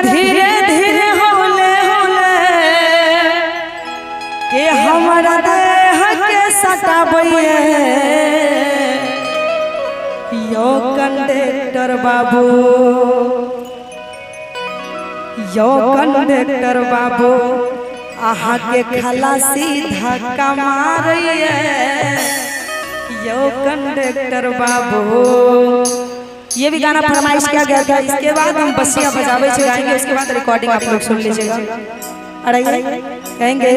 धीरे धीरे होले होले के हमारा देह के सटाबैया यो कंडक्टर बाबू, यो कंडक्टर बाबू आहा के खलासी धक्का मारिए यो कंडक्टर बाबू। ये भी गाना फरमाइश किया गया था। इसके बाद हम बसिया बजावे गाएंगे, उसके बाद रिकॉर्डिंग आप लोग सुन लीजिएगा। अरे कहेंगे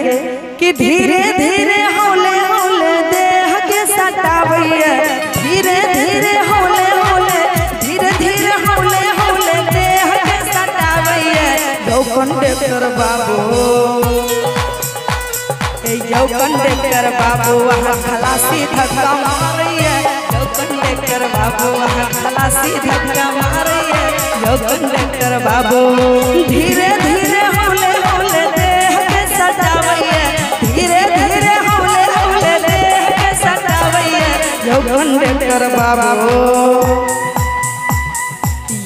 कि धीरे धीरे होले होले देह के सटावैया, धीरे धीरे होले होले, धीरे धीरे होले होले देह के सटावैया यो कंडक्टर बाबू, यो कंडक्टर बाबू वहाँ खलासी धक्का मारिए यो कंडक्टर बाबू, वहाँ खलासी धक्का मारिए यो कंडक्टर बाबू। धीरे धीरे होले होले देह के सटावैया, धीरे धीरे होले होले देह के सटावैया यो कंडक्टर बाबू,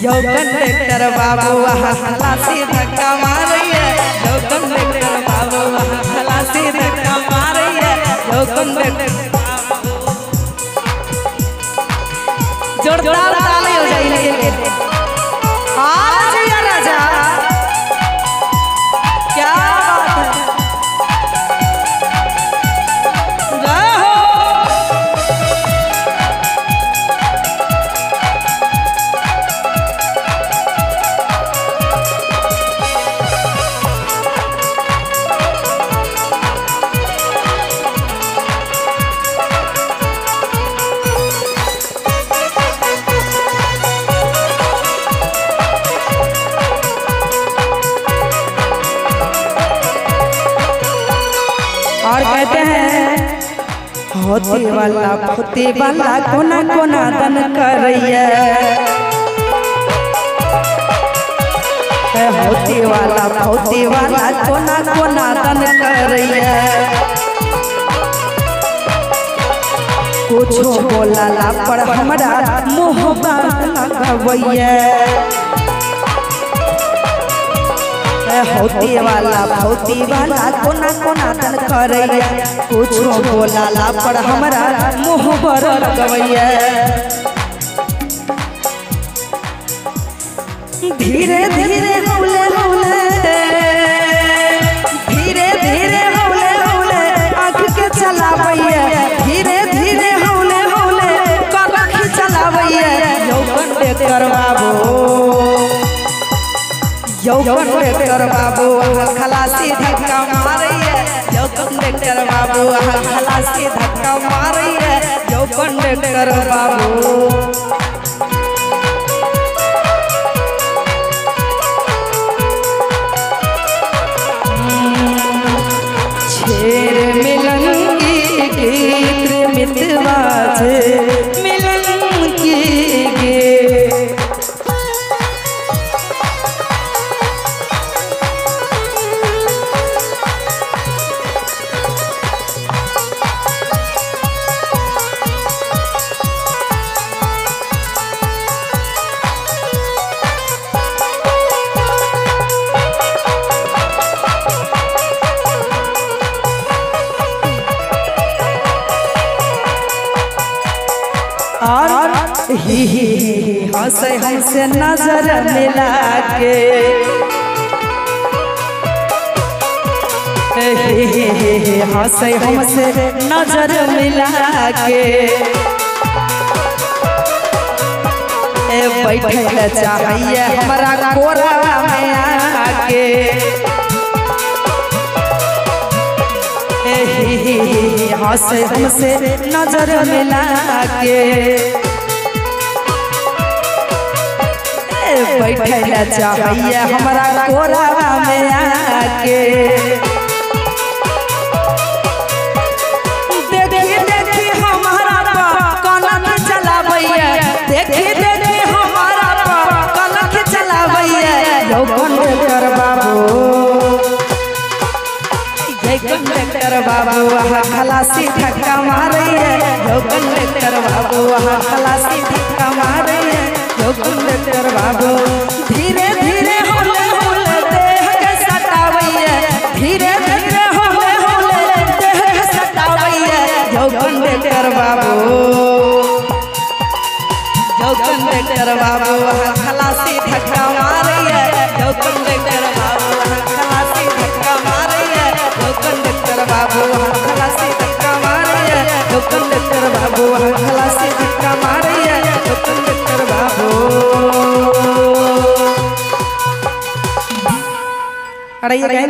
यो कंडक्टर बाबू वहाँ खलासी धक्का मारिए यो कंडक्टर बाबू, वहाँ खलासी धक्का मारिए यो कंडक्टर। जोरदार ताली हो जाएगी। आज या राजा क्या बात है, जय हो। और कहते हैं होते वाला कोना कोना दन करैया, होते वाला कोना कोना दन करैया, कुछो बोला पर हमरा मुँह लगवैया, होती वाला कोना कोना दन करैया, कुछो बोला पर हमरा मुँह पर लगवैया। धीरे धीरे होले होले, धीरे धीरे होले होले आँख के चलावैया, धीरे धीरे होले होले कलख चलावैया यो कंडक्टर बाबू, यो कंडक्टर बाबू वहाँ खलासी धक्का मारिए यो कंडक्टर बाबू, वहाँ खलासी धक्का मारिए यो कंडक्टर बाबू। छेर मिलन की गीत मितवा छे मिलन की गीत, और ही हंसे हंसे नजर मिला के, हंसे हमसे नजर मिला के, बैठे चाहिए हमारा कोरा में आके, हंसे हमसे नजर मिला के, बैठे चाहिए हमारा कोरा में आके। देखी देखी हमारा कलख चलावैया, देखी देखी हमारा कलख चलावैया यो कंडक्टर बाबू, ये कंडक्टर बाबू वहाँ खलासी धक्का मारिए यो कंडक्टर बाबू, वहाँ खलासी धक्का मारिए यो कंडक्टर बाबू। धीरे धीरे होले कंडक्टर बाबू यो कंडक्टर बाबू खलासी धक्का मारिए यो कंडक्टर बाबू खलासी धक्का मारिए यो कंडक्टर बाबू खलासी धक्का मारिए यो कंडक्टर बाबू खलासी धक्का मारिए यो कंडक्टर बाबू। अरे ये